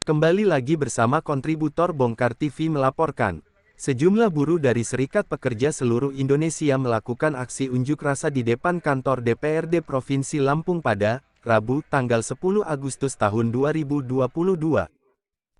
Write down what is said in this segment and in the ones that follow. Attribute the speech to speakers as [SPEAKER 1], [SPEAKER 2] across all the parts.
[SPEAKER 1] Kembali lagi bersama kontributor Bongkar TV melaporkan, sejumlah buruh dari Serikat Pekerja seluruh Indonesia melakukan aksi unjuk rasa di depan kantor DPRD Provinsi Lampung pada Rabu, tanggal 10 Agustus tahun 2022.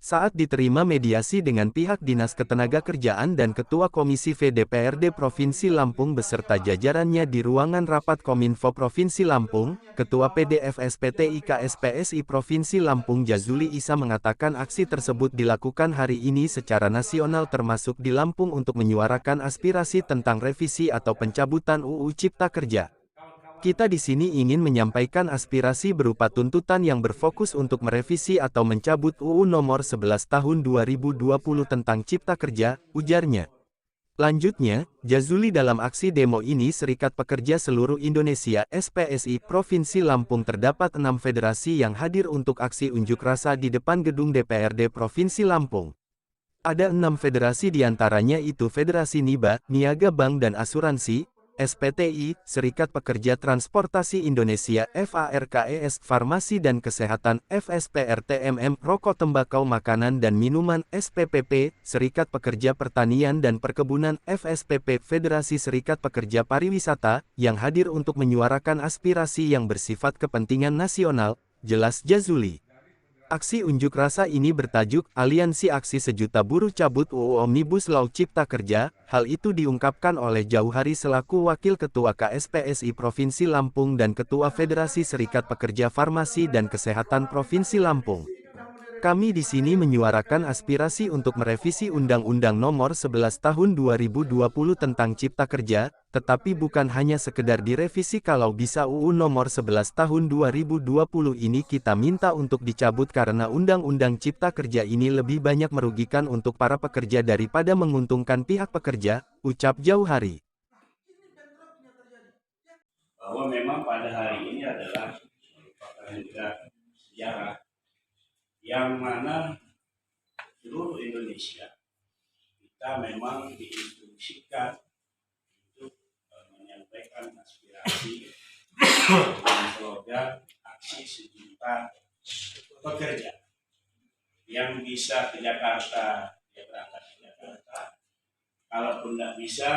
[SPEAKER 1] Saat diterima mediasi dengan pihak Dinas Ketenagakerjaan dan Ketua Komisi V DPRD Provinsi Lampung beserta jajarannya di ruangan rapat Kominfo Provinsi Lampung, Ketua PDFS PTI KSPSI Provinsi Lampung Jazuli Isa mengatakan aksi tersebut dilakukan hari ini secara nasional termasuk di Lampung untuk menyuarakan aspirasi tentang revisi atau pencabutan UU Cipta Kerja. Kita di sini ingin menyampaikan aspirasi berupa tuntutan yang berfokus untuk merevisi atau mencabut UU Nomor 11 Tahun 2020 tentang Cipta Kerja, ujarnya. Lanjutnya, Jazuli dalam aksi demo ini Serikat Pekerja Seluruh Indonesia (SPSI) Provinsi Lampung terdapat 6 federasi yang hadir untuk aksi unjuk rasa di depan gedung DPRD Provinsi Lampung. Ada 6 federasi diantaranya itu Federasi Niba, Niaga Bank dan Asuransi, SPTI, Serikat Pekerja Transportasi Indonesia FARKES, Farmasi dan Kesehatan, FSPRTMM, Rokok Tembakau Makanan dan Minuman, SPPP, Serikat Pekerja Pertanian dan Perkebunan, FSPP, Federasi Serikat Pekerja Pariwisata, yang hadir untuk menyuarakan aspirasi yang bersifat kepentingan nasional, jelas Jazuli. Aksi unjuk rasa ini bertajuk Aliansi Aksi Sejuta Buruh Cabut UU Omnibus Law Cipta Kerja. Hal itu diungkapkan oleh Jauhari selaku Wakil Ketua KSPSI Provinsi Lampung dan Ketua Federasi Serikat Pekerja Farmasi dan Kesehatan Provinsi Lampung. Kami di sini menyuarakan aspirasi untuk merevisi Undang-Undang Nomor 11 Tahun 2020 tentang Cipta Kerja, tetapi bukan hanya sekedar direvisi kalau bisa UU Nomor 11 Tahun 2020 ini kita minta untuk dicabut karena Undang-Undang Cipta Kerja ini lebih banyak merugikan untuk para pekerja daripada menguntungkan pihak pekerja, ucap Jauhari.
[SPEAKER 2] Bahwa memang pada hari ini adalah merupakan sejarah yang mana seluruh Indonesia kita memang diinstruksikan untuk menyampaikan aspirasi dengan slogan aksi sejuta pekerja. Yang bisa ke Jakarta, dia berangkat ke Jakarta. Kalaupun tidak bisa,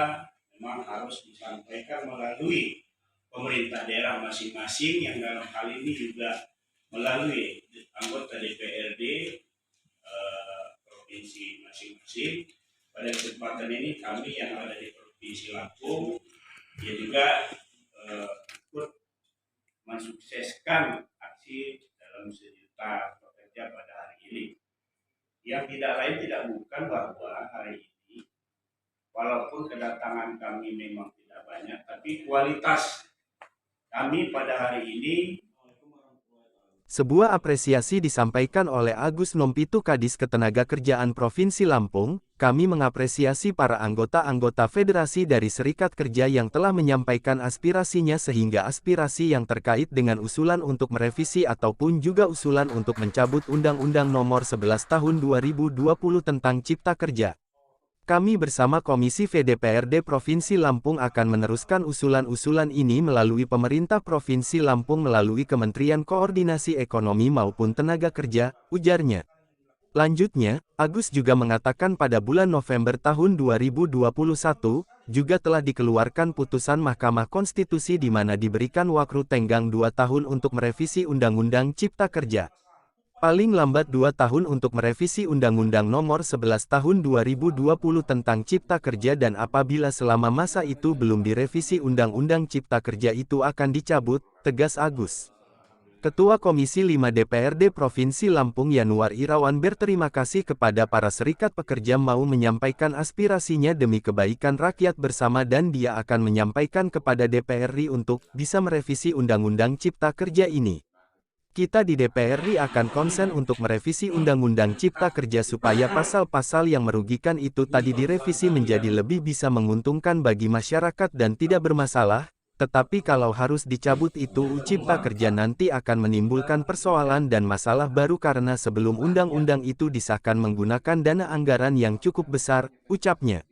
[SPEAKER 2] memang harus disampaikan melalui pemerintah daerah masing-masing yang dalam hal ini juga melalui anggota DPRD provinsi masing-masing. Pada kesempatan ini kami yang ada di Provinsi Lampung ya juga ikut mensukseskan aksi dalam sejuta pekerja pada hari ini. Yang tidak lain tidak bukan bahwa hari ini walaupun kedatangan kami memang tidak banyak, tapi kualitas kami pada hari ini.
[SPEAKER 1] Sebuah apresiasi disampaikan oleh Agus Nompitu Kadis Ketenagakerjaan Provinsi Lampung. Kami mengapresiasi para anggota-anggota federasi dari Serikat Kerja yang telah menyampaikan aspirasinya sehingga aspirasi yang terkait dengan usulan untuk merevisi ataupun juga usulan untuk mencabut Undang-Undang Nomor 11 Tahun 2020 tentang Cipta Kerja. Kami bersama Komisi V DPRD Provinsi Lampung akan meneruskan usulan-usulan ini melalui Pemerintah Provinsi Lampung melalui Kementerian Koordinasi Ekonomi maupun Tenaga Kerja, ujarnya. Lanjutnya, Agus juga mengatakan pada bulan November tahun 2021, juga telah dikeluarkan putusan Mahkamah Konstitusi di mana diberikan waktu tenggang 2 tahun untuk merevisi Undang-Undang Cipta Kerja. Paling lambat 2 tahun untuk merevisi Undang-Undang Nomor 11 Tahun 2020 tentang Cipta Kerja dan apabila selama masa itu belum direvisi Undang-Undang Cipta Kerja itu akan dicabut, tegas Agus. Ketua Komisi 5 DPRD Provinsi Lampung Yanuar Irawan berterima kasih kepada para serikat pekerja mau menyampaikan aspirasinya demi kebaikan rakyat bersama dan dia akan menyampaikan kepada DPRD untuk bisa merevisi Undang-Undang Cipta Kerja ini. Kita di DPRD akan konsen untuk merevisi Undang-Undang Cipta Kerja supaya pasal-pasal yang merugikan itu tadi direvisi menjadi lebih bisa menguntungkan bagi masyarakat dan tidak bermasalah, tetapi kalau harus dicabut itu UU Cipta Kerja nanti akan menimbulkan persoalan dan masalah baru karena sebelum undang-undang itu disahkan menggunakan dana anggaran yang cukup besar, ucapnya.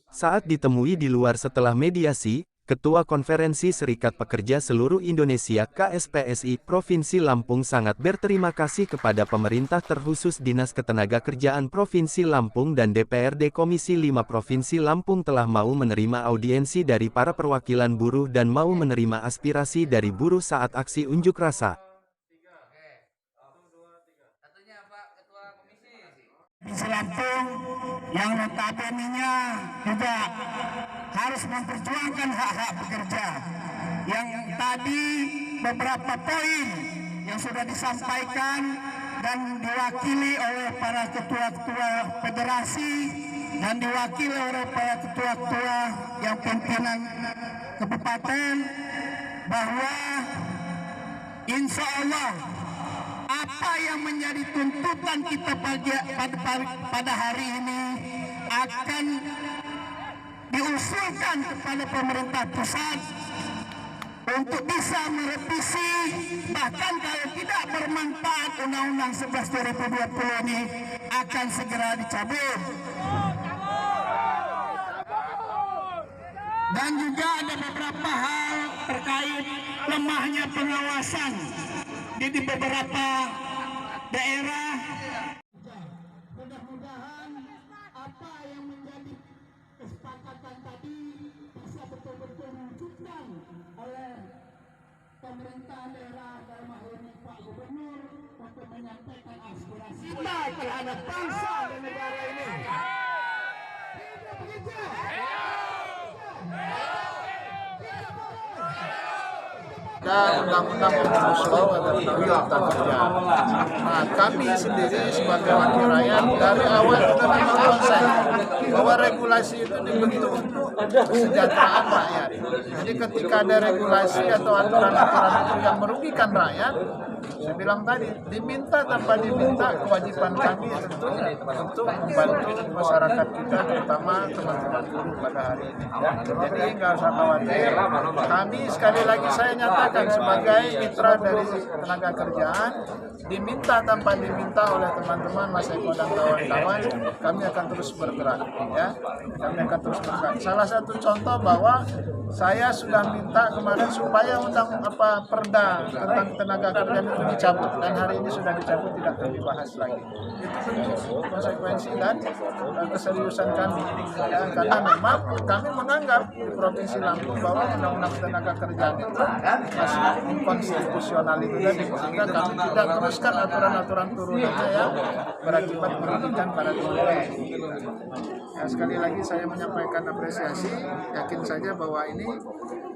[SPEAKER 1] Saat ditemui di luar setelah mediasi, Ketua Konferensi Serikat Pekerja Seluruh Indonesia KSPSI Provinsi Lampung sangat berterima kasih kepada pemerintah terkhusus Dinas Ketenagakerjaan Provinsi Lampung dan DPRD Komisi 5 Provinsi Lampung telah mau menerima audiensi dari para perwakilan buruh dan mau menerima aspirasi dari buruh saat aksi unjuk rasa.
[SPEAKER 3] Di Lampung yang notabene-nya juga harus memperjuangkan hak-hak pekerja. Yang tadi beberapa poin yang sudah disampaikan dan diwakili oleh para ketua-ketua federasi dan diwakili oleh para ketua-ketua yang pimpinan kabupaten, bahwa insya Allah apa yang menjadi tuntutan kita pada hari ini akan diusulkan kepada pemerintah pusat untuk bisa merevisi, bahkan kalau tidak bermanfaat Undang-Undang 11 2020 ini akan segera dicabut. Dan juga ada beberapa hal terkait lemahnya pengawasan di beberapa daerah. Mudah-mudahan apa yang menjadi kesepakatan tadi bisa betul-betul diwujudkan oleh pemerintah daerah, dalam hal ini Pak Gubernur, untuk menyampaikan aspirasi kita terhadap bangsa dan negara ini.
[SPEAKER 4] Ada undang-undang Omnibus Law atau undang-undang Cipta Kerja. Nah, kami sendiri sebagai wakil rakyat dari awal kita memang konsen bahwa regulasi itu dibentuk untuk kesejahteraan rakyat. Jadi ketika ada regulasi atau aturan-aturan itu yang merugikan rakyat, saya bilang tadi, diminta tanpa diminta, kewajiban kami tentu untuk membantu masyarakat kita, terutama teman-teman buruh pada hari ini. Jadi nggak usah khawatir, kami sekali lagi saya nyatakan sebagai mitra dari tenaga kerjaan, diminta tanpa diminta oleh teman-teman Mas Eko dan kawan-kawan, kami akan terus bergerak. Ya, kami akan terus bergerak. Salah satu contoh bahwa saya sudah minta kemarin supaya perda tentang tenaga kerjaan itu dicabut, dan hari ini sudah dicabut, tidak akan dibahas lagi. Itu bentuk konsekuensi dan keseriusan kami, ya, karena memang kami menganggap di Provinsi Lampung bahwa undang-undang tenaga kerjaan itu masih inkonstitusional itu tadi, sehingga kami tidak teruskan aturan-aturan turunannya yang berakibat merugikan para pekerja. Ya, sekali lagi saya menyampaikan apresiasi, yakin saja bahwa ini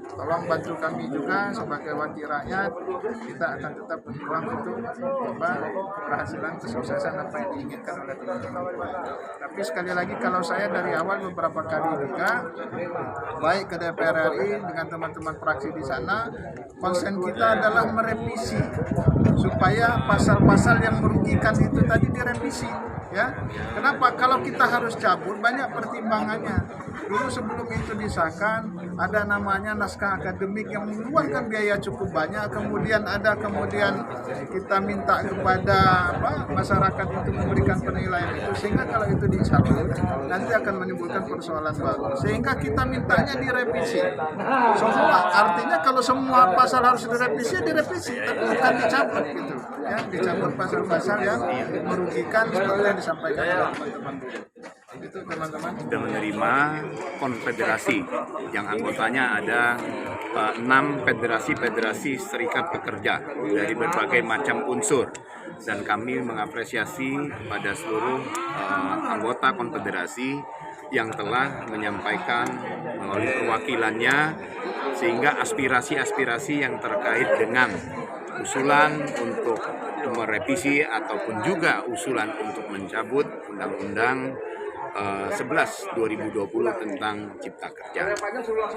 [SPEAKER 4] tolong bantu kami juga sebagai wakil rakyat, kita akan tetap berjuang untuk keberhasilan kesuksesan apa yang diinginkan oleh teman-teman. Tapi sekali lagi kalau saya dari awal beberapa kali juga, baik ke DPR RI dengan teman-teman fraksi di sana, konsen kita adalah merevisi supaya pasal-pasal yang merugikan itu tadi direvisi. Ya, kenapa? Kalau kita harus cabut, banyak pertimbangannya. Dulu sebelum itu disahkan, ada namanya naskah akademik yang mengeluarkan biaya cukup banyak. Kemudian kita minta kepada masyarakat untuk memberikan penilaian itu, sehingga kalau itu dicabut nanti akan menimbulkan persoalan baru. Sehingga kita mintanya direvisi. Semua artinya kalau semua pasal harus direvisi, tapi bukan dicabut gitu. Ya, dicabut pasal-pasal yang merugikan seperti yang disampaikan oleh teman-teman. Itu teman-teman
[SPEAKER 5] sudah menerima konfederasi yang anggotanya ada 6 federasi serikat pekerja dari berbagai macam unsur, dan kami mengapresiasi pada seluruh anggota konfederasi yang telah menyampaikan melalui perwakilannya, sehingga aspirasi-aspirasi yang terkait dengan usulan untuk merevisi ataupun juga usulan untuk mencabut Undang-Undang 11 2020 tentang Cipta Kerja.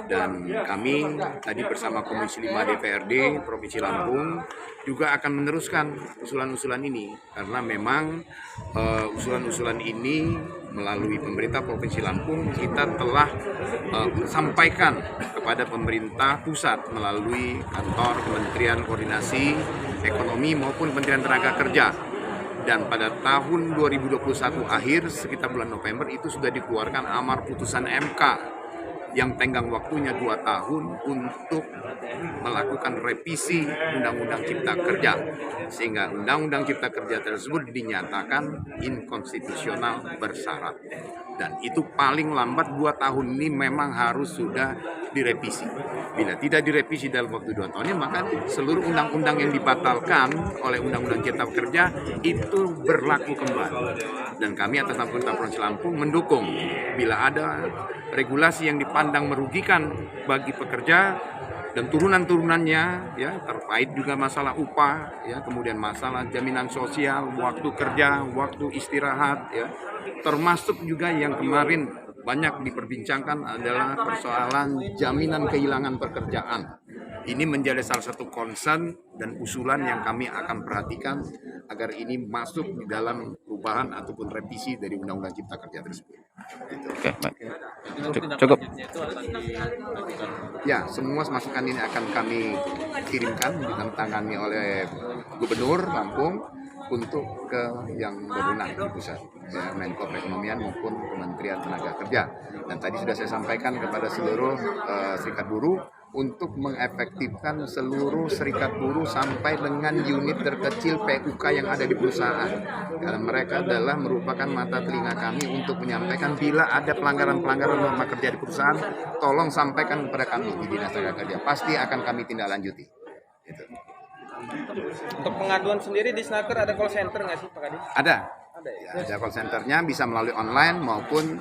[SPEAKER 5] Dan kami tadi bersama Komisi 5 DPRD Provinsi Lampung juga akan meneruskan usulan-usulan ini, karena memang usulan-usulan ini melalui pemerintah Provinsi Lampung kita telah sampaikan kepada pemerintah pusat melalui kantor Kementerian Koordinasi Ekonomi maupun Kementerian Tenaga Kerja. Dan pada tahun 2021 akhir, sekitar bulan November, itu sudah dikeluarkan amar putusan MK yang tenggang waktunya 2 tahun untuk melakukan revisi Undang-Undang Cipta Kerja, sehingga Undang-Undang Cipta Kerja tersebut dinyatakan inkonstitusional bersyarat. Dan itu paling lambat 2 tahun ini memang harus sudah direvisi. Bila tidak direvisi dalam waktu 2 tahun ini, maka seluruh undang-undang yang dibatalkan oleh Undang-Undang Cipta Kerja itu berlaku kembali. Dan kami atas nama Pemerintah Provinsi Lampung mendukung bila ada regulasi yang dipandang merugikan bagi pekerja dan turunan-turunannya, ya, terkait juga masalah upah, ya, kemudian masalah jaminan sosial, waktu kerja, waktu istirahat, ya, termasuk juga yang kemarin banyak diperbincangkan adalah persoalan jaminan kehilangan pekerjaan. Ini menjadi salah satu concern dan usulan yang kami akan perhatikan agar ini masuk di dalam perubahan ataupun revisi dari Undang-Undang Cipta Kerja tersebut.
[SPEAKER 6] Oke, baik. Cukup.
[SPEAKER 5] Ya, semua masukan ini akan kami kirimkan, ditangani oleh Gubernur Lampung untuk ke yang berwenang di pusat, ya, Menko Perekonomian maupun Kementerian Tenaga Kerja. Dan tadi sudah saya sampaikan kepada seluruh serikat buruh untuk mengefektifkan seluruh serikat buruh sampai dengan unit terkecil PUK yang ada di perusahaan. Karena mereka adalah merupakan mata telinga kami untuk menyampaikan bila ada pelanggaran-pelanggaran norma kerja di perusahaan, tolong sampaikan kepada kami di Dinas Tenaga Kerja. Pasti akan kami tindak lanjuti. Gitu.
[SPEAKER 6] Untuk pengaduan sendiri di Snaker ada call center nggak sih Pak Kadis?
[SPEAKER 5] Ada. Ya, ada call centernya, bisa melalui online maupun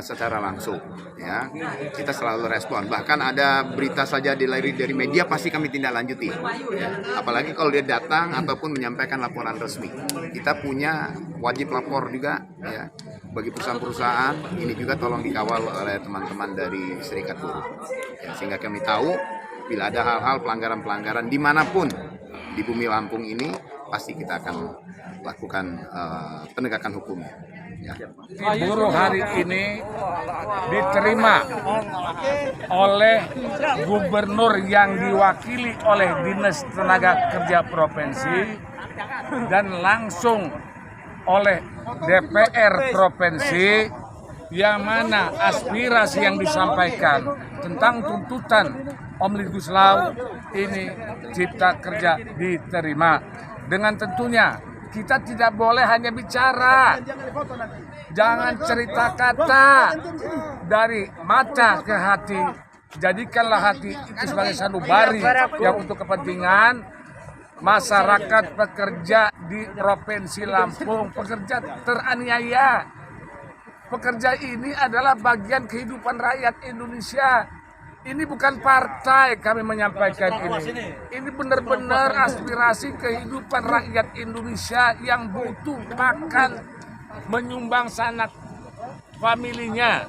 [SPEAKER 5] secara langsung. Ya, kita selalu respon. Bahkan ada berita saja dari media pasti kami tindak lanjuti. Ya, apalagi kalau dia datang ataupun menyampaikan laporan resmi. Kita punya wajib lapor juga. Ya, bagi perusahaan-perusahaan ini juga tolong dikawal oleh teman-teman dari serikat buruh. Ya, sehingga kami tahu bila ada hal-hal pelanggaran-pelanggaran dimanapun di bumi Lampung ini, pasti kita akan lakukan penegakan hukum. Ya.
[SPEAKER 7] Buruh hari ini diterima oleh gubernur yang diwakili oleh Dinas Tenaga Kerja Provinsi dan langsung oleh DPR Provinsi, yang mana aspirasi yang disampaikan tentang tuntutan Omnibus Law ini Cipta Kerja diterima. Dengan tentunya kita tidak boleh hanya bicara, jangan cerita kata, dari mata ke hati. Jadikanlah hati itu sebagai sanubari yang untuk kepentingan masyarakat pekerja di Provinsi Lampung. Pekerja teraniaya. Pekerja ini adalah bagian kehidupan rakyat Indonesia. Ini bukan partai kami menyampaikan ini. Ini benar-benar aspirasi kehidupan rakyat Indonesia yang butuh makan, menyumbang sanak familinya.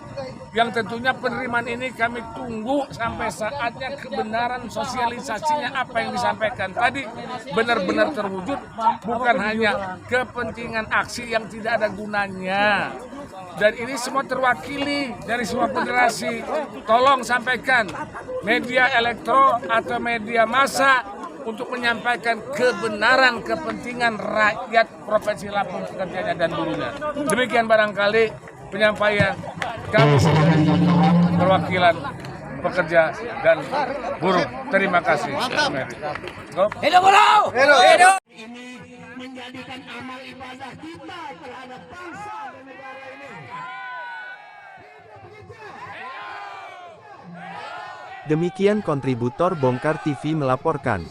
[SPEAKER 7] Yang tentunya penerimaan ini kami tunggu sampai saatnya kebenaran sosialisasinya apa yang disampaikan tadi benar-benar terwujud, bukan hanya kepentingan aksi yang tidak ada gunanya. Dan ini semua terwakili dari semua federasi. Tolong sampaikan media elektro atau media massa untuk menyampaikan kebenaran kepentingan rakyat Provinsi Lampung, pekerjanya dan buruhnya. Demikian barangkali penyampaian kami sebagai perwakilan pekerja dan buruh. Terima kasih.
[SPEAKER 3] Hidup buruh! Hidup! Ini menjadikan amal ibadah kita terhadap bangsa dan negara ini.
[SPEAKER 1] Demikian kontributor Bongkar TV melaporkan.